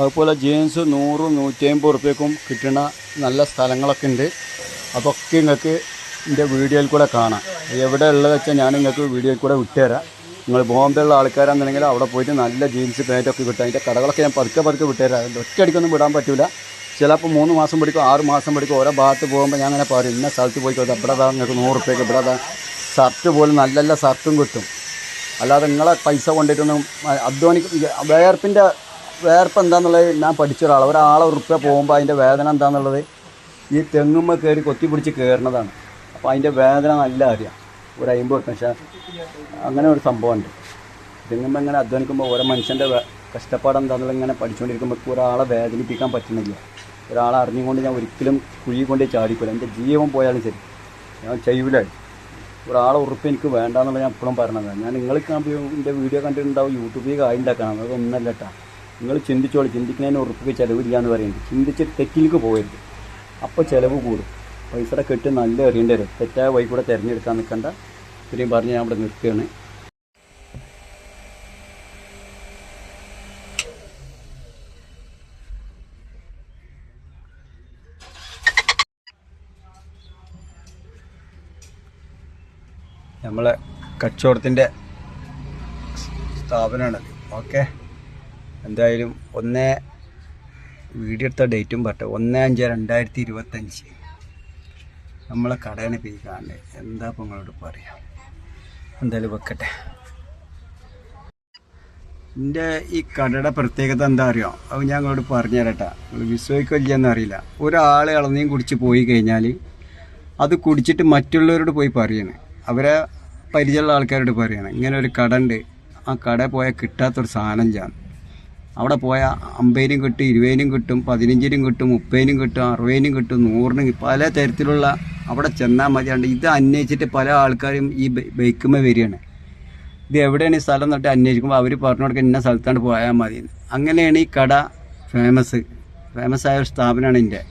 അതുപോലെ ജീൻസ് 100-150 റുപ്യക്കും കിട്ടുന്ന നല്ല സ്ഥലങ്ങളൊക്കെ ഉണ്ട്. അതൊക്കെ നിങ്ങൾക്ക് എൻ്റെ വീഡിയോയിൽ കൂടെ കാണാം. എവിടെ ഉള്ളത് വെച്ചാൽ ഞാൻ നിങ്ങൾക്ക് വീഡിയോയിൽ കൂടെ വിട്ടുതരാം. നിങ്ങൾ ബോംബെയുള്ള ആൾക്കാരാണെന്നുണ്ടെങ്കിൽ അവിടെ പോയിട്ട് നല്ല ജീൻസ് പാൻറ്റൊക്കെ കിട്ടും. അതിൻ്റെ കടകളൊക്കെ ഞാൻ പതുക്കെ വിട്ടുതരാം. ഒറ്റയടിക്കൊന്നും വിടാൻ പറ്റില്ല. ചിലപ്പോൾ 3 മാസം പിടിക്കും, 6 മാസം പിടിക്കും. ഓരോ ഭാഗത്ത് പോകുമ്പോൾ ഞാൻ അങ്ങനെ പറയും, ഇന്ന സ്ഥലത്ത് പോയിക്കോട്ടെ, ഇവിടെ നിങ്ങൾക്ക് 100 റുപ്യക്ക് ഇവിടെ ഷർട്ട് പോലും നല്ല ഷർട്ടും കിട്ടും. അല്ലാതെ നിങ്ങളെ പൈസ കൊണ്ടിട്ടൊന്നും വേർപ്പ് എന്താണെന്നുള്ളത് ഞാൻ പഠിച്ച ഒരാളെ ഉറുപ്പ്യ പോകുമ്പോൾ അതിൻ്റെ വേദന എന്താണെന്നുള്ളത് ഈ തെങ്ങുമ്മ കയറി കൊത്തി പിടിച്ച് കയറുന്നതാണ്. അപ്പോൾ അതിൻ്റെ വേദന നല്ല അറിയാം. ഒരു 50 റുപ്യ. പക്ഷേ അങ്ങനെ ഒരു സംഭവമുണ്ട്. തെങ്ങുമ്പോൾ ഇങ്ങനെ അധ്വാനിക്കുമ്പോൾ ഓരോ മനുഷ്യൻ്റെ കഷ്ടപ്പാട് എന്താണെന്നുള്ളത് ഇങ്ങനെ പഠിച്ചുകൊണ്ടിരിക്കുമ്പോൾ ഒരാളെ വേദനിപ്പിക്കാൻ പറ്റുന്നില്ല. ഒരാളെ അറിഞ്ഞുകൊണ്ട് ഞാൻ ഒരിക്കലും കുഴി കൊണ്ട് ചാടിക്കില്ല. എൻ്റെ ജീവൻ പോയാലും ശരി ഞാൻ ചെയ്യൂല. ഒരാളെ ഉറുപ്പ് എനിക്ക് വേണ്ടാന്നുള്ള ഞാൻ എപ്പോഴും പറഞ്ഞതാണ്. ഞാൻ നിങ്ങൾക്ക് എൻ്റെ വീഡിയോ കണ്ടിട്ടുണ്ടാവും യൂട്യൂബിൽ കായ് ഉണ്ടാക്കണം. അതൊന്നല്ല കേട്ടോ. നിങ്ങൾ ചിന്തിക്കുന്നതിന് ഉറുപ്പിക്ക് ചിലവില്ല എന്ന് പറയുന്നത്. ചിന്തിച്ചിട്ട് തെറ്റിലേക്ക് പോകരുത്. അപ്പോൾ ചിലവ് കൂടും. പൈസയുടെ കെട്ട് നല്ല എറിയേണ്ടി വരും. തെറ്റായ വഴി കൂടെ തിരഞ്ഞെടുക്കാൻ നിൽക്കണ്ട. ഇത്രയും പറഞ്ഞ് ഞാൻ ഇവിടെ നിർത്തുകയാണ്. നമ്മളെ കച്ചവടത്തിൻ്റെ സ്ഥാപനമാണത്. ഓക്കെ, എന്തായാലും വീഡിയോ എടുത്ത ഡേറ്റും പറ്റ 1/5/2025 നമ്മളെ കടേനെ പോയി കാണുന്നത്. എന്താ ഇപ്പം നിങ്ങളോട് പറയാം. എന്തായാലും വെക്കട്ടെ. എൻ്റെ ഈ കടയുടെ പ്രത്യേകത എന്താ അറിയോ? അത് ഞാൻ നിങ്ങളോട് പറഞ്ഞു തരട്ടെ. നിങ്ങൾ വിശ്വസിക്കില്ലെന്ന് അറിയില്ല. ഒരാൾ ഇളനീയും കുടിച്ച് പോയി കഴിഞ്ഞാൽ അത് കുടിച്ചിട്ട് മറ്റുള്ളവരോട് പോയി പറയണേ. അവരെ പരിചയമുള്ള ആൾക്കാരോട് പറയണം, ഇങ്ങനെ ഒരു കട ഉണ്ട്, ആ കട പോയാൽ കിട്ടാത്തൊരു സാധനം ഞാൻ അവിടെ പോയാൽ 50-നും കിട്ടും, 20-നും കിട്ടും, 15-നും കിട്ടും, 30-നും കിട്ടും, 60-നും കിട്ടും, 100-നും പല തരത്തിലുള്ള അവിടെ ചെന്നാൽ മതിയാണ്ട്. ഇത് അന്വേഷിച്ചിട്ട് പല ആൾക്കാരും ഈ ബൈക്കുമ്മ വരികയാണ്. ഇത് എവിടെയാണ് ഈ സ്ഥലം എന്നിട്ട് അന്വേഷിക്കുമ്പോൾ അവർ പറഞ്ഞു കൊടുക്കാൻ ഇന്ന സ്ഥലത്താണ് പോയാൽ മതി. അങ്ങനെയാണ് ഈ കട ഫേമസ് ആയ ഒരു സ്ഥാപനമാണ് എൻ്റെ.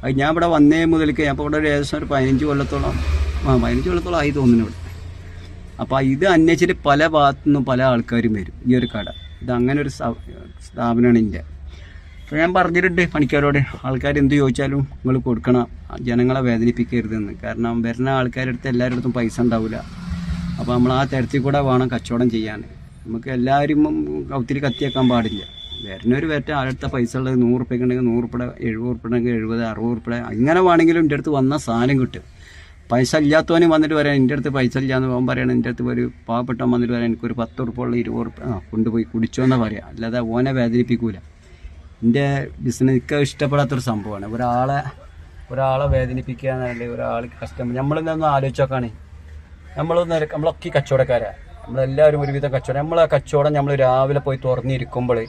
അത് ഞാൻ ഇവിടെ വന്നേ മുതൽക്ക് ഞാൻ ഇപ്പോൾ ഇവിടെ ഏകദേശം ഒരു 15 കൊല്ലത്തോളം ആയി തോന്നുന്നു ഇവിടെ. അപ്പോൾ ഇത് അന്വേഷിച്ചിട്ട് പല ഭാഗത്തുനിന്നും പല ആൾക്കാരും വരും ഈ ഒരു കട. ഇത് അങ്ങനെ ഒരു സ്ഥാപനമാണ് എൻ്റെ. അപ്പോൾ ഞാൻ പറഞ്ഞിട്ടുണ്ട് പണിക്കാരോട്, ആൾക്കാർ എന്ത് ചോദിച്ചാലും നിങ്ങൾ കൊടുക്കണം, ജനങ്ങളെ വേദനിപ്പിക്കരുതെന്ന്. കാരണം വരുന്ന ആൾക്കാരുടെ അടുത്ത് എല്ലാവരുടെ അടുത്തും പൈസ ഉണ്ടാവില്ല. അപ്പോൾ നമ്മൾ ആ തരത്തിൽ കൂടെ വേണം കച്ചവടം ചെയ്യാൻ. നമുക്ക് എല്ലാവരും ഒത്തിരി കത്തിയേക്കാൻ പാടില്ല. വരുന്നവർ വരട്ടെ. അടുത്ത പൈസ ഉള്ളത് 100 റുപ്യക്ക് ഉണ്ടെങ്കിൽ 100 റുപ്യ, 70 റുപ്യ ഉണ്ടെങ്കിൽ 70, 60 റുപ്യ, അങ്ങനെ വേണമെങ്കിലും എൻ്റെ അടുത്ത് വന്ന സാധനം കിട്ടും. പൈസ ഇല്ലാത്തവനും വന്നിട്ട് പറയാൻ എൻ്റെ അടുത്ത് പൈസ ഇല്ലയെന്ന് പോകാൻ പറയണം. എൻ്റെ അടുത്ത് ഒരു പാവപ്പെട്ടവൻ വന്നിട്ട് പറയാൻ എനിക്കൊരു 10 റുപ്യ ഉള്ള 20 റുപ്യ കൊണ്ടുപോയി കുടിച്ചോന്നാണ് പറയാം. അല്ലാതെ ഓനെ വേദനിപ്പിക്കൂല. എൻ്റെ ബിസിനസ് എനിക്ക് ഇഷ്ടപ്പെടാത്തൊരു സംഭവമാണ്. ഒരാളെ വേദനിപ്പിക്കുക എന്നല്ലേ, ഒരാൾക്ക് കസ്റ്റമർ. നമ്മളെന്താണെന്ന് ആലോചിച്ച് നോക്കുകയാണ്. നമ്മളൊക്കെ കച്ചവടക്കാരാണ്. നമ്മളെല്ലാവരും ഒരുവിധം കച്ചവടം. നമ്മളെ കച്ചവടം നമ്മൾ രാവിലെ പോയി തുറന്നിരിക്കുമ്പോൾ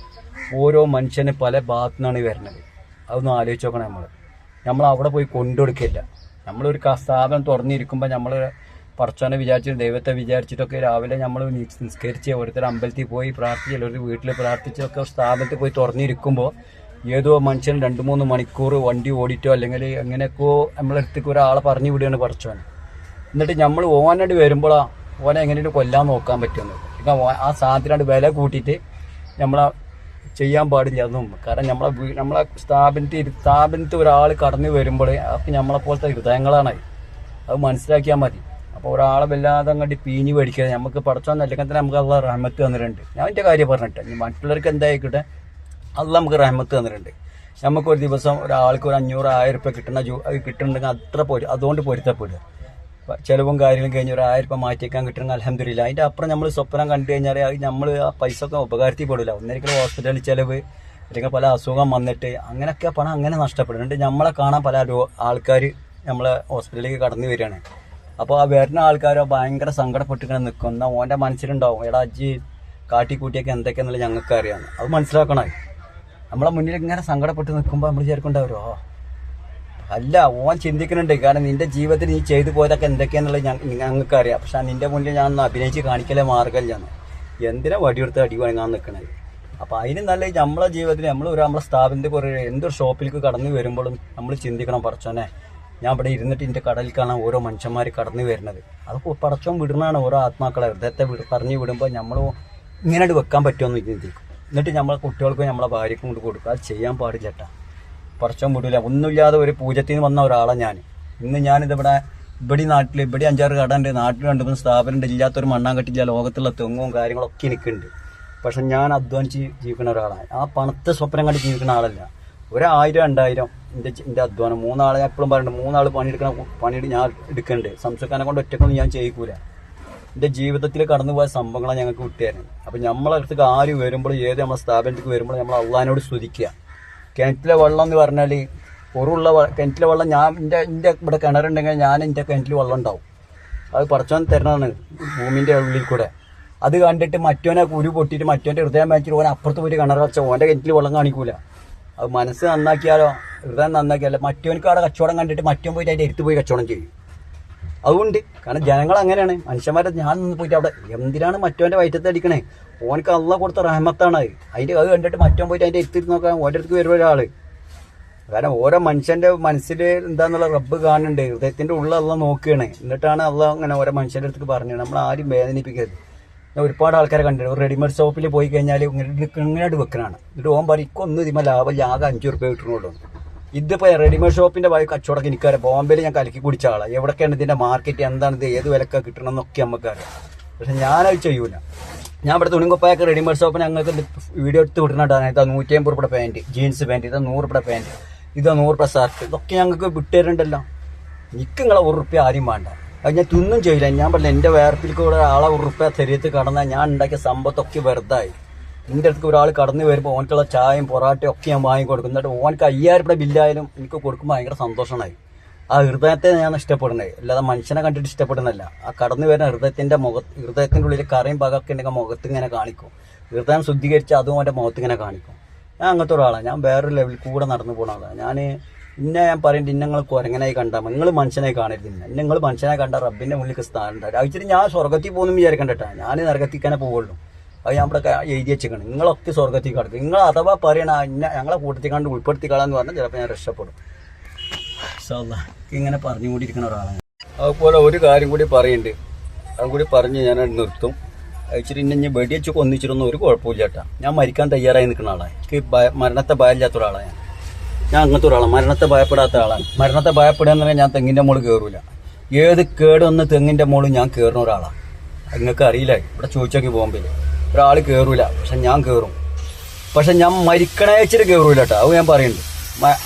ഓരോ മനുഷ്യന് പല ഭാഗത്തു നിന്നാണ് വരുന്നത്. അതൊന്നും ആലോചിച്ച് നോക്കണം. നമ്മൾ അവിടെ പോയി കൊണ്ടുകൊടുക്കില്ല. നമ്മളൊരു സ്ഥാപനം തുറന്നിരിക്കുമ്പോൾ നമ്മൾ പടച്ചോനെ വിചാരിച്ചിട്ട് ദൈവത്തെ വിചാരിച്ചിട്ടൊക്കെ രാവിലെ നമ്മൾ നിസ്കരിച്ച് ഓരോരുത്തർ അമ്പലത്തിൽ പോയി പ്രാർത്ഥിച്ച്, ഒരു വീട്ടിൽ പ്രാർത്ഥിച്ചൊക്കെ സ്ഥാപനത്തിൽ പോയി തുറന്നിരിക്കുമ്പോൾ ഏതോ മനുഷ്യൻ 2-3 മണിക്കൂർ വണ്ടി ഓടിയിട്ടോ അല്ലെങ്കിൽ എങ്ങനെയൊക്കെയോ നമ്മളടുത്തേക്ക് ഒരാളെ പറഞ്ഞു വിടുകയാണ് പടച്ചോനെ. എന്നിട്ട് നമ്മൾ ഓനോട് വരുമ്പോഴാണ് ഓനെ എങ്ങനെയും കൊല്ലാൻ നോക്കാൻ പറ്റുമെന്ന്. പിന്നെ ആ സാധനത്തിനാണ്ട് വില കൂട്ടിയിട്ട് നമ്മളെ ചെയ്യാൻ പാടില്ല അതൊന്നും. കാരണം നമ്മളെ സ്ഥാപനത്തിൽ ഒരാൾ കടന്നു വരുമ്പോൾ അപ്പം നമ്മളെപ്പോലത്തെ ഹൃദയങ്ങളാണ്. അത് മനസ്സിലാക്കിയാൽ മതി. അപ്പോൾ ഒരാളെ വല്ലാതെ അങ്ങോട്ട് പീഞ്ഞ് മേടിക്കാതെ നമുക്ക് പടച്ചോന്ന് അല്ലെങ്കിൽ തന്നെ നമുക്ക് അള്ള റഹ്മത്ത് തന്നിട്ടുണ്ട്. ഞാൻ എൻ്റെ കാര്യം പറഞ്ഞിട്ട് മറ്റുള്ളവർക്ക് എന്തായിക്കോട്ടെ, അള്ള നമുക്ക് റഹ്മത്ത് തന്നിട്ടുണ്ട്. നമുക്കൊരു ദിവസം ഒരാൾക്ക് ഒരു 500-1000 റുപ്യ കിട്ടുന്നുണ്ടെങ്കിൽ അതുകൊണ്ട് പൊരുത്തപ്പെടുക. ചിലവും കാര്യങ്ങളും കഴിഞ്ഞ് ഒരു 1000 റുപ്യ മാറ്റിയേക്കാൻ കിട്ടണമെങ്കിൽ അൽഹംദുലില്ലാ. അതിൻ്റെ അപ്പുറം നമ്മൾ സ്വപ്നം കണ്ടു കഴിഞ്ഞാൽ നമ്മൾ ആ പൈസ ഒക്കെ ഉപകാരത്തിൽ പെടില്ല. ഒന്നിരിക്കലും ഹോസ്പിറ്റലിൽ ചിലവ്, അല്ലെങ്കിൽ പല അസുഖം വന്നിട്ട് അങ്ങനെയൊക്കെ പണം അങ്ങനെ നഷ്ടപ്പെടുന്നുണ്ട്. നമ്മളെ കാണാൻ പല ആൾക്കാർ നമ്മളെ ഹോസ്പിറ്റലിലേക്ക് കടന്നു വരികയാണ്. അപ്പോൾ ആ വരുന്ന ആൾക്കാരോ ഭയങ്കര സങ്കടപ്പെട്ടിങ്ങനെ നിൽക്കുന്ന ഓൻ്റെ മനസ്സിലുണ്ടാവും, എടാ അജ്ജി കാട്ടിക്കൂട്ടിയൊക്കെ എന്തൊക്കെയാണെന്നുള്ളത് ഞങ്ങൾക്ക് അറിയാം. അത് മനസ്സിലാക്കണേ. നമ്മളെ മുന്നിൽ ഇങ്ങനെ സങ്കടപ്പെട്ട് നിൽക്കുമ്പോൾ നമ്മൾ വിചാരിക്കണ്ടാവരോ അല്ല, ഓൻ ചിന്തിക്കുന്നുണ്ട്. കാരണം നിന്റെ ജീവിതത്തിൽ നീ ചെയ്തു പോയതൊക്കെ എന്തൊക്കെയാണെന്നുള്ളത് ഞങ്ങൾക്ക് അറിയാം. പക്ഷെ നിന്റെ മുന്നിൽ ഞാൻ ഒന്ന് അഭിനയിച്ച് കാണിക്കലേ മാർഗ്ഗമില്ലാന്ന്. എന്തിനാ വടിയെടുത്ത് അടി വാങ്ങാൻ നിൽക്കണത്? അപ്പോൾ അതിന് നല്ല നമ്മളെ ജീവിതത്തിൽ നമ്മളെ സ്ഥാപനത്തിൽ കുറേ എന്തൊരു ഷോപ്പിലേക്ക് കടന്നു വരുമ്പോഴും നമ്മൾ ചിന്തിക്കണം, പടച്ചോനെ ഞാൻ ഇവിടെ ഇരുന്നിട്ട് എൻ്റെ കടലിൽ കാണാൻ ഓരോ മനുഷ്യന്മാർ കടന്നു വരുന്നത്. അത് പടച്ചോൻ വിടുന്നതാണ്. ഓരോ ആത്മാക്കളെ ഹൃദയത്തെ പറഞ്ഞു വിടുമ്പോൾ നമ്മൾ ഇങ്ങനെ വെക്കാൻ പറ്റുമെന്ന് ചിന്തിക്കും. എന്നിട്ട് നമ്മളെ കുട്ടികൾക്കും നമ്മളെ ഭാര്യക്കും കൊണ്ട് കൊടുക്കുക. അത് ചെയ്യാൻ പാടില്ല ചേട്ടാ. പടച്ചോൻ വിടില്ല. ഒന്നുമില്ലാതെ ഒരു പൂജത്തിൽ നിന്ന് വന്ന ഒരാളാണ് ഞാൻ. ഇന്ന് ഞാനിതിവിടെ ഇവിടെ നാട്ടിൽ ഇവിടെ 5-6 കട ഉണ്ട്, നാട്ടിൽ 2-3 സ്ഥാപനം ഉണ്ട്. ഇല്ലാത്തൊരു മണ്ണാങ്കട്ടില്ല. ലോകത്തുള്ള തെങ്ങും കാര്യങ്ങളൊക്കെ എനിക്കുണ്ട്. പക്ഷെ ഞാൻ അധ്വാനിച്ച് ജീവിക്കുന്ന ഒരാളാണ്. ആ പണത്തെ സ്വപ്നം കണ്ട് ജീവിക്കുന്ന ആളല്ല. 1000-2000 എൻ്റെ അധ്വാനം. 3 ആളെ എപ്പോഴും പറയുന്നുണ്ട്, 3 ആൾ പണിയെടുത്ത് ഞാൻ എടുക്കുന്നുണ്ട്. സംസാരിക്കാനെ കൊണ്ട് ഒറ്റക്കൊന്നും ഞാൻ ചെയ്യിക്കൂല. എൻ്റെ ജീവിതത്തിൽ കടന്നുപോയ സംഭവങ്ങളാണ് ഞങ്ങൾക്ക് വിട്ടുതരുന്നത്. അപ്പം നമ്മളെ അടുത്തേക്ക് ആര് വരുമ്പോൾ, ഏത് നമ്മളെ സ്ഥാപനത്തേക്ക് വരുമ്പോൾ നമ്മൾ അള്ളാഹിനോട് സ്തുതിക്കുക. കിണറ്റിലെ വെള്ളം എന്ന് പറഞ്ഞാൽ കിണറ്റിലെ വെള്ളം എൻ്റെ ഇവിടെ കിണറുണ്ടെങ്കിൽ ഞാൻ എൻ്റെ കിണറ്റിൽ വെള്ളം ഉണ്ടാവും. അത് പടച്ചോൻ തരണതാണ് ഭൂമിൻ്റെ ഉള്ളിൽ കൂടെ. അത് കണ്ടിട്ട് മറ്റോനെ കുരു പൊട്ടിയിട്ട് മറ്റോൻ്റെ ഹൃദയം വാങ്ങിച്ചിട്ട് ഓനെ അപ്പുറത്ത് പോയിട്ട് കിണർ വെച്ചാൽ ഓൻ്റെ കിണറ്റിൽ വെള്ളം കാണിക്കൂല. അത് മനസ്സ് നന്നാക്കിയാലോ ഹൃദയം നന്നാക്കിയാലോ മറ്റോനക്ക് അവിടെ കച്ചവടം കണ്ടിട്ട് മറ്റോൻ പോയിട്ട് അതിൻ്റെ അടുത്ത് പോയി കച്ചവടം ചെയ്യും. അതുകൊണ്ട് കാരണം ജനങ്ങൾ അങ്ങനെയാണ്. മനുഷ്യന്മാരെ ഞാൻ നിന്ന് പോയിട്ട് അവിടെ എന്തിനാണ് മറ്റോൻ്റെ വയറ്റത്ത് അടിക്കണേ? ഓനക്ക് അള്ള കൊടുത്ത റഹ്മത്താണ് അത്. അത് കണ്ടിട്ട് മറ്റോൻ പോയിട്ട് അതിൻ്റെ അടുത്തിരുന്ന് നോക്കാൻ ഓൻ്റെ അടുത്ത് വരുന്ന ഒരാൾ. കാരണം ഓരോ മനുഷ്യൻ്റെ മനസ്സിൽ എന്താന്നുള്ള റബ്ബ് കാണുന്നുണ്ട്. ഹൃദയത്തിൻ്റെ ഉള്ളിൽ അള്ള നോക്കുകയാണ്. എന്നിട്ടാണ് അള്ള അങ്ങനെ ഓരോ മനുഷ്യൻ്റെ അടുത്ത് പറഞ്ഞത് നമ്മൾ ആരും വേദനിപ്പിക്കരുത്. ഞാൻ ഒരുപാട് ആൾക്കാരെ കണ്ടിട്ടുണ്ട്. ഒരു റെഡിമെയ്ഡ് ഷോപ്പിൽ പോയി കഴിഞ്ഞാൽ ഇങ്ങനെയായിട്ട് വെക്കണതാണ്. എന്നിട്ട് ഓൻ പറയും ഇക്കൊന്നും ഇതിന്മേൽ ലാഭം ആകെ 5 റുപ്യ കിട്ടുന്നുള്ളൂ. ഇതിപ്പോൾ റെഡിമെയ്ഡ് ഷോപ്പിൻ്റെ കച്ചവടമൊക്കെ എനിക്കറിയാം. ബോംബെയിൽ ഞാൻ കലക്കി കുടിച്ച ആളാണ്. എവിടെയൊക്കെയാണ് ഇതിൻ്റെ മാർക്കറ്റ്, എന്താണിത്, ഏത് വിലക്കാണ് കിട്ടണമെന്നൊക്കെ നമുക്കറിയാം. പക്ഷെ ഞാനത് ചെയ്യൂല. ഞാൻ ഇവിടെ തുണിങ്കുപ്പായൊക്കെ റെഡിമെയ്ഡ് ഷോപ്പിന് ഞങ്ങൾക്ക് വീഡിയോ എടുത്ത് വിടുന്നുണ്ടാണ്. ഇതാ 150 രൂപയുടെ പാൻറ്റ്, ജീൻസ് പാൻറ്റ്, ഇതാ 100 രൂപയുടെ പാൻറ്റ്, ഇതാ 100 രൂപ ഷർട്ട്, ഇതൊക്കെ ഞങ്ങൾക്ക് വിട്ടുതരുന്നുണ്ടല്ലോ. എനിക്ക് നിങ്ങളെ 1 റുപ്യ ആരും വേണ്ട. അത് ഞാൻ തിന്നും ചെയ്യില്ല. ഞാൻ പറഞ്ഞില്ല എൻ്റെ വേർപ്പിൽ കൂടെ ആളെ 1 റുപ്യ ശരീരത്ത് കടന്നാൽ ഞാൻ ഉണ്ടാക്കിയ സമ്പത്തൊക്കെ വെറുതായി. എൻ്റെ അടുത്ത് ഒരാൾ കടന്നു വരുമ്പോൾ ഓനക്കുള്ള ചായയും പൊറാട്ടയും ഒക്കെ ഞാൻ വാങ്ങിക്കൊടുക്കും. എന്നിട്ട് ഓനക്ക് 5000 രൂപ ബില്ലായാലും എനിക്ക് കൊടുക്കുമ്പോൾ ഭയങ്കര സന്തോഷമായി. ആ ഹൃദയത്തെ ഞാൻ ഇഷ്ടപ്പെടുന്നത്, അല്ലാതെ മനുഷ്യനെ കണ്ടിട്ട് ഇഷ്ടപ്പെടുന്നല്ല. ആ കടന്നു വരുന്ന ഹൃദയത്തിൻ്റെ ഉള്ളിൽ കറയും പകൊക്കെ ഉണ്ടെങ്കിൽ മുഖത്ത് ഇങ്ങനെ കാണിക്കും. ഹൃദയം ശുദ്ധീകരിച്ച് അതും അവൻ്റെ മുഖത്ത് ഇങ്ങനെ കാണിക്കും. ഞാൻ അങ്ങനത്തെ ഒരാളാണ്. ഞാൻ വേറൊരു ലെവലിൽ കൂടെ നടന്നു പോകുന്ന ആളാണ്. ഞാൻ പറയുന്നത് ഇന്നങ്ങൾ കുരങ്ങനായി കണ്ടാൽ നിങ്ങൾ മനുഷ്യനായി കാണരുത്. നിങ്ങൾ മനുഷ്യനായി കണ്ടാൽ റബ്ബിൻ്റെ മുന്നിലേക്ക് സ്ഥാനം ഉണ്ടാവും. അയച്ചിട്ട് ഞാൻ സ്വർഗത്തിൽ പോകുന്നു വിചാരിക്കണ്ടട്ടാ. ഞാൻ നരകത്തിക്കാനെ പോവുള്ളൂ. അത് ഞാൻ ഇവിടെ എഴുതി വെച്ചേക്കണം. നിങ്ങളൊക്കെ സ്വർഗത്തിൽ കിടക്കും. നിങ്ങൾ അഥവാ പറയണ ഞങ്ങളെ കൂട്ടത്തിൽ കണ്ട് ഉൾപ്പെടുത്തിക്കളാന്ന് പറഞ്ഞാൽ ചിലപ്പോൾ ഞാൻ രക്ഷപ്പെടും. ഇങ്ങനെ പറഞ്ഞുകൊണ്ടിരിക്കുന്ന ഒരാളാണ്. അതുപോലെ ഒരു കാര്യം കൂടി പറയുന്നുണ്ട്. അതും കൂടി പറഞ്ഞ് ഞാൻ നിർത്തും. അയച്ചിട്ട് ഇന്നെ വെടിവെച്ച് കൊന്നിച്ചിട്ടൊന്നും ഒരു കുഴപ്പമില്ല ചേട്ടാ. ഞാൻ മരിക്കാൻ തയ്യാറായി നിൽക്കുന്ന ആളാണ്. എനിക്ക് മരണത്തെ ഭയമില്ലാത്ത ഒരാളാണ്. ഞാൻ അങ്ങനത്തെ ഒരാളാണ്. മരണത്തെ ഭയപ്പെടാത്ത ആളാണ്. മരണത്തെ ഭയപ്പെടുക എന്ന് പറഞ്ഞാൽ ഞാൻ തെങ്ങിൻ്റെ മുകളിൽ കയറൂല. ഏത് കേടൊന്ന് തെങ്ങിൻ്റെ മുകളിൽ ഞാൻ കയറുന്ന ഒരാളാണ്. നിങ്ങൾക്ക് അറിയില്ല. ഇവിടെ ചോദിച്ചോക്കി ബോംബെയിൽ ഒരാൾ കയറൂല. പക്ഷെ ഞാൻ കയറും. പക്ഷെ ഞാൻ മരിക്കണേച്ചിട്ട് കയറൂല കേട്ടോ. അത് ഞാൻ പറയുന്നുണ്ട്.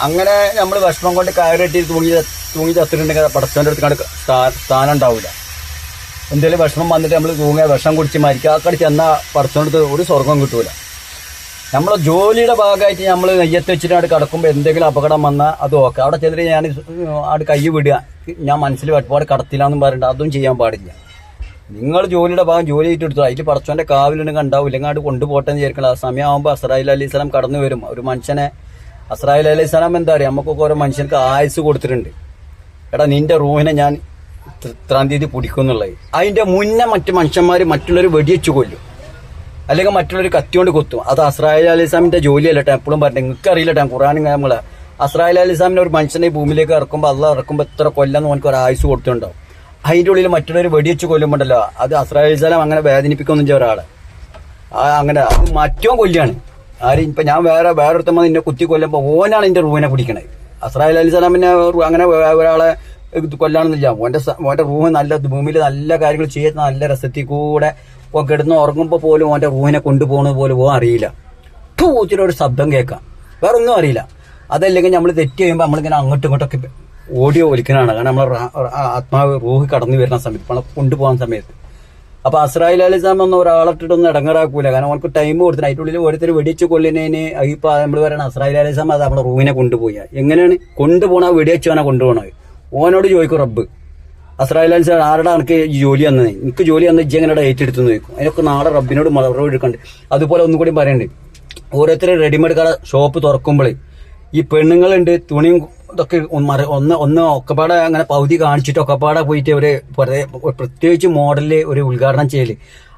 അങ്ങനെ നമ്മൾ വിഷമം കൊണ്ട് കയറിയിട്ട് തൂങ്ങി ചത്തിട്ടുണ്ടെങ്കിൽ പടച്ചവൻ്റെ അടുത്ത് സ്ഥാനം ഉണ്ടാവില്ല. എന്തെങ്കിലും വിഷമം വന്നിട്ട് നമ്മൾ തൂങ്ങിയ വിഷം കുടിച്ച് മരിക്കാക്കടി ചെന്നാൽ പടച്ചവൻ്റെ അടുത്ത് ഒരു സ്വർഗം കിട്ടൂല. നമ്മളെ ജോലിയുടെ ഭാഗമായിട്ട് നമ്മൾ നെയ്യത്ത് വെച്ചിട്ട് അവിടെ കിടക്കുമ്പോൾ എന്തെങ്കിലും അപകടം വന്നാൽ അത് ഓക്കെ. അവിടെ ചെന്നിട്ട് ഞാൻ അവിടെ കൈ വിടുക, ഞാൻ മനസ്സിൽ ഒരുപാട് കടത്തില്ലാന്നും പറഞ്ഞിട്ട് അതും ചെയ്യാൻ പാടില്ല. നിങ്ങൾ ജോലിയുടെ ഭാഗം ജോലി ആയിട്ട് എടുത്തു. അതിൽ പടച്ചോൻ്റെ കാവിലുണ്ടെങ്കിൽ ഉണ്ടാവും. ഇല്ലെങ്കിൽ അവിടെ കൊണ്ടുപോട്ടെന്ന് വിചാരിക്കണം. ആ സമയമാകുമ്പോൾ അസ്രായേൽ അലൈഹി സ്വലാം കടന്നു വരും. ഒരു മനുഷ്യനെ അസ്രായേൽ അലൈഹി സ്വലാം എന്താ പറയുക, നമുക്കൊക്കെ ഓരോ മനുഷ്യർക്ക് ആയുസ് കൊടുത്തിട്ടുണ്ട്. എടാ നിന്റെ റൂഹിനെ ഞാൻ ഇത്രാം തീയതി പിടിക്കും എന്നുള്ളത്. അതിൻ്റെ മുന്നേ മറ്റു മനുഷ്യന്മാർ മറ്റുള്ളവർ വെടിവെച്ച് കൊല്ലും, അല്ലെങ്കിൽ മറ്റുള്ളവർ കത്തിയോണ്ട് കൊത്തും. അത് അസ്രായേൽ അലൈഹി സ്വലാമിൻ്റെ ജോലിയല്ലട്ടെ. എപ്പോഴും പറഞ്ഞു നിങ്ങൾക്ക് അറിയില്ലട്ടെ. ഖുർആൻ നമ്മളെ അസ്രായേൽ അലൈഹി സ്വലാമിനെ ഒരു മനുഷ്യനെ ഭൂമിയിലേക്ക് ഇറക്കുമ്പോൾ അള്ളാഹ് ഇറക്കുമ്പോൾ എത്ര കൊല്ലാന്ന് നമുക്ക് ഒരു ആയുസ് കൊടുത്തിട്ടുണ്ടാവും. അതിൻ്റെ ഉള്ളിൽ മറ്റുള്ളവർ വെടിവെച്ച് കൊല്ലുമ്പോണ്ടല്ലോ അത് അസ്രായേൽ അലൈഹി സ്വലാം അങ്ങനെ വേദനിപ്പിക്കൊന്നും ചെയ്യ ഒരാളെ. അങ്ങനെ അത് മറ്റോ കൊല്ലാണ്. ആരും ഇപ്പം ഞാൻ വേറൊരുത്തമ്മ നിന്നെ കുത്തി കൊല്ലുമ്പോൾ ഓനാണ് എൻ്റെ റൂഹിനെ പിടിക്കണത്. അസ്രായേൽ അലൈഹി സ്വലാമിനെ അങ്ങനെ ഒരാളെ കൊല്ലാണെന്നില്ല. ഓൻ്റെ റൂഹ് നല്ല ഭൂമിയിൽ നല്ല കാര്യങ്ങൾ ചെയ്യുന്ന നല്ല രസത്തിൽ കൂടെ കിടന്ന് ഉറങ്ങുമ്പോൾ പോലും ഓൻ്റെ റൂഹിനെ കൊണ്ടുപോകുന്നത് പോലും അറിയില്ല. പൂച്ചിട്ടൊരു ശബ്ദം കേൾക്കാം, വേറെ ഒന്നും അറിയില്ല. അതല്ലെങ്കിൽ നമ്മൾ തെറ്റ് ചെയ്യുമ്പോൾ നമ്മളിങ്ങനെ അങ്ങോട്ടും ഇങ്ങോട്ടൊക്കെ ഓഡിയോ ഒലിക്കണതാണ്. കാരണം നമ്മളെ ആത്മാവ് റൂഹ് കടന്നു വരുന്ന സമയത്ത് നമ്മളെ കൊണ്ടുപോകാൻ സമയത്ത്. അപ്പോൾ അസ്രായേൽ അലൈഹി സ്വലാം ഒന്നും ഒരാളിട്ടിട്ടൊന്നും ഇടങ്ങറാക്കൂല. കാരണം അവർക്ക് ടൈം കൊടുത്തിട്ട് അതിനുള്ളിൽ ഓരോരുത്തർ വെടിച്ച് കൊല്ലുന്നതിന് ഇപ്പോൾ നമ്മൾ പറയണം അസ്രായേൽ അലൈഹി സ്വലാം അത് നമ്മളെ റൂഹിനെ കൊണ്ടുപോയി. എങ്ങനെയാണ് കൊണ്ടുപോകണ വെടിവെച്ചാണ് കൊണ്ടുപോകണത്. ഓനോട് ചോദിക്കും റബ്ബ്, അസ്രായേൽ അലൈഹി സ്വലാം ആരുടെ എനിക്ക് ജോലി തന്നത്, എനിക്ക് ജോലി തന്നത് ഇജ്ജ് എങ്ങനെ ഏറ്റെടുത്തെന്ന് ചോദിക്കും. അതിനൊക്കെ നാളെ റബ്ബിനോട് മറുപടി എടുക്കണ്ട്. അതുപോലെ ഒന്നും കൂടി പറയണ്ടേ, ഓരോരുത്തർ റെഡിമെയ്ഡ് കട ഷോപ്പ് തുറക്കുമ്പോൾ ഈ പെണ്ണുങ്ങളുണ്ട് തുണിയും ഇതൊക്കെ ഒന്ന് ഒക്കെപ്പാടെ അങ്ങനെ പകുതി കാണിച്ചിട്ട് ഒക്കെപ്പാടെ പോയിട്ട് ഒരു പ്രത്യേകിച്ച് മോഡലിൽ ഒരു ഉദ്ഘാടനം ചെയ്യല്,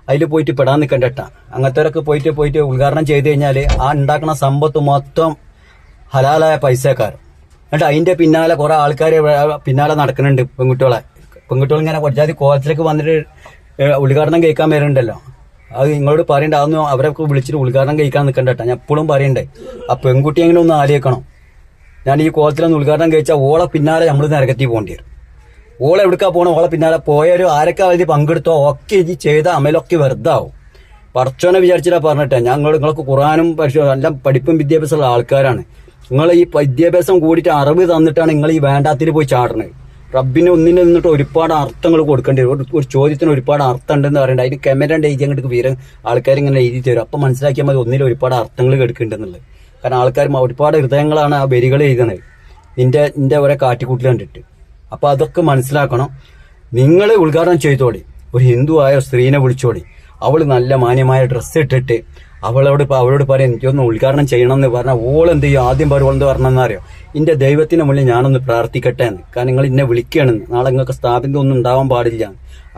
അതിൽ പോയിട്ട് പെടാൻ നിൽക്കണ്ടട്ടാ. അങ്ങനത്തെവരൊക്കെ പോയിട്ട് ഉദ്ഘാടനം ചെയ്ത് കഴിഞ്ഞാൽ ആ ഉണ്ടാക്കുന്ന സമ്പത്ത് മൊത്തം ഹലാലായ പൈസക്കാർ. എന്നിട്ട് അതിന്റെ പിന്നാലെ കുറെ ആൾക്കാർ പിന്നാലെ നടക്കുന്നുണ്ട്. പെൺകുട്ടികൾ ഇങ്ങനെ കുറച്ചാതി കോലത്തിലേക്ക് വന്നിട്ട് ഉദ്ഘാടനം കേൾക്കാൻ വരുന്നുണ്ടല്ലോ. അത് നിങ്ങളോട് പറയണ്ട, അതൊന്നും അവരൊക്കെ വിളിച്ചിട്ട് ഉദ്ഘാടനം കഴിക്കാൻ നിൽക്കണ്ട കേട്ടോ. ഞാൻ എപ്പോഴും പറയണ്ടേ, ആ പെൺകുട്ടി എങ്ങനെ ഒന്ന് ആലോചിക്കണം. ഞാൻ ഈ കോലത്തിലൊന്ന് ഉദ്ഘാടനം കഴിച്ചാൽ ഓളെ പിന്നാലെ നമ്മൾ നരകത്തിൽ പോകേണ്ടി വരും. ഓളെ എവിടുക്കാ പോകണം, ഓളെ പിന്നാലെ പോയൊരു ആരൊക്കെ അതിൽ പങ്കെടുത്തോ ഒക്കെ ഇത് ചെയ്ത അമലൊക്കെ വെറുതെ ആവും. പടച്ചോനെ വിചാരിച്ചിട്ടാ പറഞ്ഞിട്ടെ. നിങ്ങൾക്ക് ഖുർആനും എല്ലാം പഠിപ്പും വിദ്യാഭ്യാസമുള്ള ആൾക്കാരാണ്. നിങ്ങൾ ഈ വിദ്യാഭ്യാസം കൂടിയിട്ട് അറിവ് തന്നിട്ടാണ് നിങ്ങൾ ഈ വേണ്ടാത്തിൽ പോയി ചാടണത്. റബ്ബിന് ഒന്നിനെ നിന്നിട്ട് ഒരുപാട് അർത്ഥങ്ങൾ കൊടുക്കേണ്ടി വരും. ഒരു ചോദ്യത്തിന് ഒരുപാട് അർത്ഥം ഉണ്ടെന്ന് പറയണ്ട. അതിന് കെമരൻ്റെ എഴുതി അങ്ങോട്ട് വീര ആൾക്കാർ ഇങ്ങനെ എഴുതി തരും. അപ്പം മനസ്സിലാക്കിയാൽ മതി ഒന്നിൽ ഒരുപാട് അർത്ഥങ്ങൾ കേൾക്കുന്നുണ്ടെന്നുള്ളത്. കാരണം ആൾക്കാർ ഒരുപാട് ഹൃദയങ്ങളാണ് ആ വരികൾ എഴുതണത് നിന്റെ ഒരേ കാട്ടിക്കൂട്ടിൽ കണ്ടിട്ട്. അപ്പം അതൊക്കെ മനസ്സിലാക്കണം. നിങ്ങൾ ഉദ്ഘാടനം ചെയ്തോളി. ഒരു ഹിന്ദു ആയ സ്ത്രീനെ വിളിച്ചോളി. അവൾ നല്ല മാന്യമായ ഡ്രസ്സ് ഇട്ടിട്ട് അവളോട് പറയും എനിക്കൊന്ന് ഉദ്ഘാടനം ചെയ്യണം എന്ന് പറഞ്ഞാൽ ഓളെന്ത് ചെയ്യും? ആദ്യം പറയുന്നത് പറഞ്ഞെന്നറിയോ, എന്റെ ദൈവത്തിന് മുന്നിൽ ഞാനൊന്ന് പ്രാർത്ഥിക്കട്ടെ എന്ന്. കാരണം നിങ്ങൾ എന്നെ വിളിക്കുകയാണെന്ന്, നാളെ നിങ്ങൾക്ക് സ്ഥാപനം ഒന്നും ഉണ്ടാവാൻ പാടില്ല.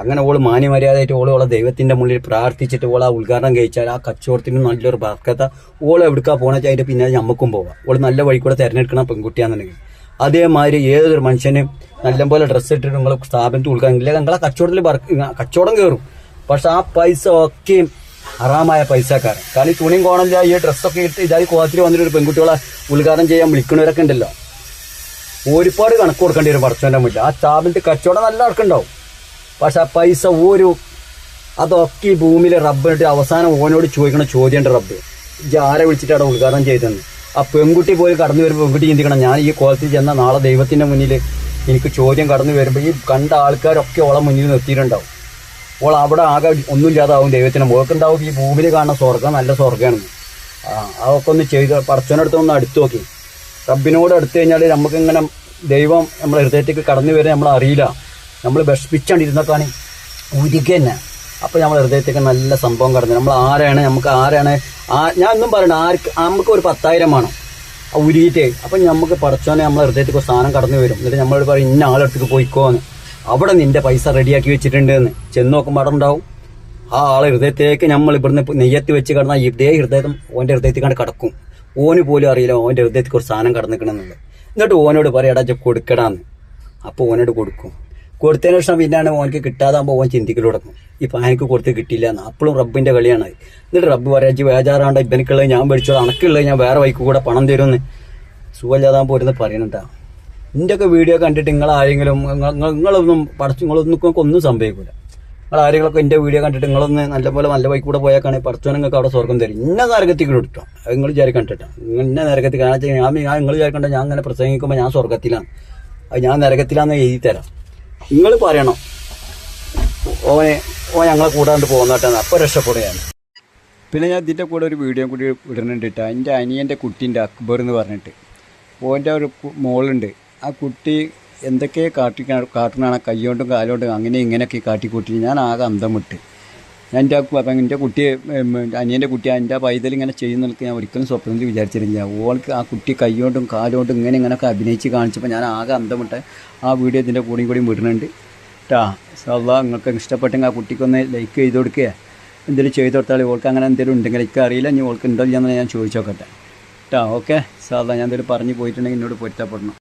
അങ്ങനെ ഓള് മാന്യമര്യാദയായിട്ട് ഓളെ ദൈവത്തിന്റെ മുന്നിൽ പ്രാർത്ഥിച്ചിട്ട് ഓളെ ആ ഉദ്ഘാടനം കഴിച്ചാൽ ആ കച്ചവടത്തിന് നല്ലൊരു ബർക്കത്ത. ഓളെ എവിടുക്കാ പോകണമെന്ന് അതിന്റെ പിന്നെ നമുക്കും പോവാം. ഓള് നല്ല വഴി കൂടെ തിരഞ്ഞെടുക്കണം പെൺകുട്ടിയാണെന്നുണ്ടെങ്കിൽ. അതേമാതിരി ഏതൊരു മനുഷ്യനും നല്ലപോലെ ഡ്രസ്സ് ഇട്ടിട്ട് നിങ്ങൾ സ്ഥാപനത്തിൽ ഉദ്ഘാടനം ഇല്ല, നിങ്ങളെ കച്ചവടത്തിൽ കച്ചവടം കയറും. പക്ഷെ ആ പൈസ ഒക്കെയും ഹറാമായ പൈസക്കാരൻ. കാരണം ഈ തുണിയും കോണല്ല ഈ ഡ്രസ്സൊക്കെ ഇട്ട് ഇതായി കോലത്തിൽ വന്നിട്ട് ഒരു പെൺകുട്ടികളെ ഉദ്ഘാടനം ചെയ്യാൻ വിളിക്കുന്നവരൊക്കെ ഉണ്ടല്ലോ. ഒരുപാട് കണക്ക് കൊടുക്കേണ്ടി വരും പടച്ചോന്റെ മുന്നിൽ. ആ സ്ഥാപനത്തിൽ കച്ചവടം നല്ല ആൾക്കുണ്ടാവും. പക്ഷെ ആ പൈസ അതൊക്കെ ഈ ഭൂമിയിൽ റബ്ബിട്ട് അവസാനം ഓനോട് ചോദിക്കണ ചോദ്യമുണ്ട്. റബ്ബ് ആരെ വിളിച്ചിട്ട് അവിടെ ഉദ്ഘാടനം ചെയ്തെന്ന്. ആ പെൺകുട്ടി പോയി കടന്നു വരുമ്പോൾ പെൺകുട്ടി ചിന്തിക്കണം, ഞാൻ ഈ കോലത്തിൽ ചെന്ന നാളെ ദൈവത്തിന്റെ മുന്നിൽ എനിക്ക് ചോദ്യം കടന്നു വരുമ്പോൾ ഈ കണ്ട ആൾക്കാരൊക്കെ ഓളെ മുന്നിൽ നിർത്തിയിട്ടുണ്ടാവും. ഓൾ അവിടെ ആകെ ഒന്നുമില്ലാതാവും. ദൈവത്തിന് മോക്കുണ്ടാവും ഈ ഭൂമിയിൽ കാണുന്ന സ്വർഗം നല്ല സ്വർഗ്ഗമാണ്. അതൊക്കെ ഒന്ന് ചെയ്ത് പടച്ചോനടുത്തൊന്ന് അടുത്ത് നോക്കി. റബ്ബിനോട് അടുത്ത് കഴിഞ്ഞാൽ നമുക്കിങ്ങനെ ദൈവം നമ്മളെ ഹൃദയത്തേക്ക് കടന്നു വരെ നമ്മൾ അറിയില്ല. നമ്മൾ വിഷമിച്ചാണ്ടിരുന്നൊക്കെയാണ് ഉരുക തന്നെ. അപ്പം നമ്മൾ ഹൃദയത്തേക്ക് നല്ല സംഭവം കടന്നു. നമ്മൾ നമുക്ക് ആരാണ് ഞാൻ ഒന്നും പറയണ്ട, നമുക്ക് ഒരു 10,000 വേണം ഉരുകിയിട്ട്. അപ്പം നമുക്ക് പടച്ചോനെ നമ്മളെ ഹൃദയത്തേക്ക് സ്ഥാനം കടന്നു വരും. എന്നിട്ട് നമ്മളോട് പറയും ഇന്ന ആളെടുത്തേക്ക് പോയിക്കോന്ന്, അവിടെ നിന്റെ പൈസ റെഡിയാക്കി വെച്ചിട്ടുണ്ട് എന്ന്. ചെന്ന് നോക്കുമ്പോൾ അവിടെ ഉണ്ടാവും ആ ആളെ ഹൃദയത്തേക്ക്. നമ്മൾ ഇവിടുന്ന് നെയ്യത്ത് വെച്ച് കിടന്നാൽ ഇതേ ഹൃദയം ഓൻ്റെ ഹൃദയത്തിൽ കണ്ട് കിടക്കും. ഓന് പോലും അറിയില്ല ഓൻ്റെ ഹൃദയത്തിൽ ഒരു സാധനം കടന്നിക്കണമെന്നുള്ളത്. എന്നിട്ട് ഓനോട് പറയടാ കൊടുക്കടാന്ന്. അപ്പോൾ ഓനോട് കൊടുക്കും. കൊടുത്തതിന് ശേഷം പിന്നെയാണ് ഓനക്ക് കിട്ടാതാകുമ്പോൾ ഓൻ ചിന്തിക്കൽ തുടങ്ങും, ഇപ്പം എനിക്ക് കൊടുത്ത് കിട്ടിയില്ല എന്ന്. അപ്പോഴും റബ്ബിൻ്റെ കളിയാണ്. എന്നിട്ട് റബ്ബ് പറയാ വേജാറാണ്ട് ഇവനക്കുള്ളത് ഞാൻ മേടിച്ചോളാം, അണക്കുള്ളത് ഞാൻ വേറെ വൈക്ക് കൂടെ പണം തരുമെന്ന്. സുഖമില്ലാതാകുമ്പോൾ ഒരുന്ന് പറയുന്നുണ്ടാ. ഇതിൻ്റെയൊക്കെ വീഡിയോ കണ്ടിട്ട് നിങ്ങളാരെങ്കിലും നിങ്ങളൊന്നും സംഭവിക്കില്ല. നിങ്ങൾ ആരെങ്കിലുമൊക്കെ എൻ്റെ വീഡിയോ കണ്ടിട്ട് നിങ്ങളൊന്ന് നല്ലപോലെ നല്ല വൈക്ക് കൂടെ പോയാൽ പടച്ചോൻ നിങ്ങൾക്ക് അവിടെ സ്വർഗം തരും. ഇന്ന നരകത്തിൽ കിട്ടോ അത് നിങ്ങൾ വിചാരിക്കണ്ടിട്ടാ. ഇന്ന നരകത്തിൽ കാരണം നിങ്ങൾ വിചാരിക്കണ്ട ഞാൻ അങ്ങനെ പ്രസംഗിക്കുമ്പോൾ ഞാൻ സ്വർഗത്തിലാണ്, അത് ഞാൻ നരകത്തിലാന്ന് എഴുതി തരാം. നിങ്ങൾ പറയണം ഓ ഞങ്ങളെ കൂടാണ്ട് പോകുന്നോട്ടാണ്, അപ്പോൾ രക്ഷപ്പെടുകയാണ്. പിന്നെ ഞാൻ ഇതിൻ്റെ കൂടെ ഒരു വീഡിയോ കൂടി ഇടുന്നുണ്ട് കേട്ടോ. എൻ്റെ അനിയൻ്റെ കുട്ടീൻ്റെ അക്ബർ എന്ന് പറഞ്ഞിട്ട് ഓൻ്റെ ഒരു മോളുണ്ട്. ആ കുട്ടി എന്തൊക്കെ കാട്ടുന്നാണ് കൈകൊണ്ടും കാലുകൊണ്ടും അങ്ങനെ ഇങ്ങനെയൊക്കെ കാട്ടിക്കൂട്ടി. ഞാൻ ആകെ അന്തം വിട്ട്. ഞാൻ എൻ്റെ കുട്ടി അനിയൻ്റെ കുട്ടി എൻ്റെ പൈതൽ ഇങ്ങനെ ചെയ്യുന്നതൊക്കെ ഞാൻ ഒരിക്കലും സ്വപ്നത്തിൽ വിചാരിച്ചിരുന്നില്ല. ഓൾക്ക് ആ കുട്ടി കൈകൊണ്ടും കാലുകൊണ്ടും ഇങ്ങനെയൊക്കെ അഭിനയിച്ച് കാണിച്ചപ്പോൾ ഞാൻ ആകെ അന്തം വിട്ട്. ആ വീഡിയോ ഇതിൻ്റെ കൂടെയും വിടുന്നുണ്ട് കേട്ടോ. അള്ളാഹ് നിങ്ങൾക്ക് ഇഷ്ടപ്പെട്ടെങ്കിൽ ആ കുട്ടിക്കൊന്ന് ലൈക്ക് ചെയ്ത് കൊടുക്കുക, എന്തെങ്കിലും ചെയ്ത് കൊടുത്താൽ. ഓൾക്ക് അങ്ങനെ എന്തെങ്കിലും ഉണ്ടെങ്കിൽ എനിക്ക് അറിയില്ല, ഇനി ഓൾക്ക് ഉണ്ടോ ഇല്ലെന്ന് ഞാൻ ചോദിച്ചു നോക്കട്ടെ കേട്ടോ. ഓക്കെ അള്ളാഹ് ഞാൻ എന്തെങ്കിലും പറഞ്ഞു പോയിട്ടുണ്ടെങ്കിൽ എന്നോട് പൊരുത്തപ്പെടണം.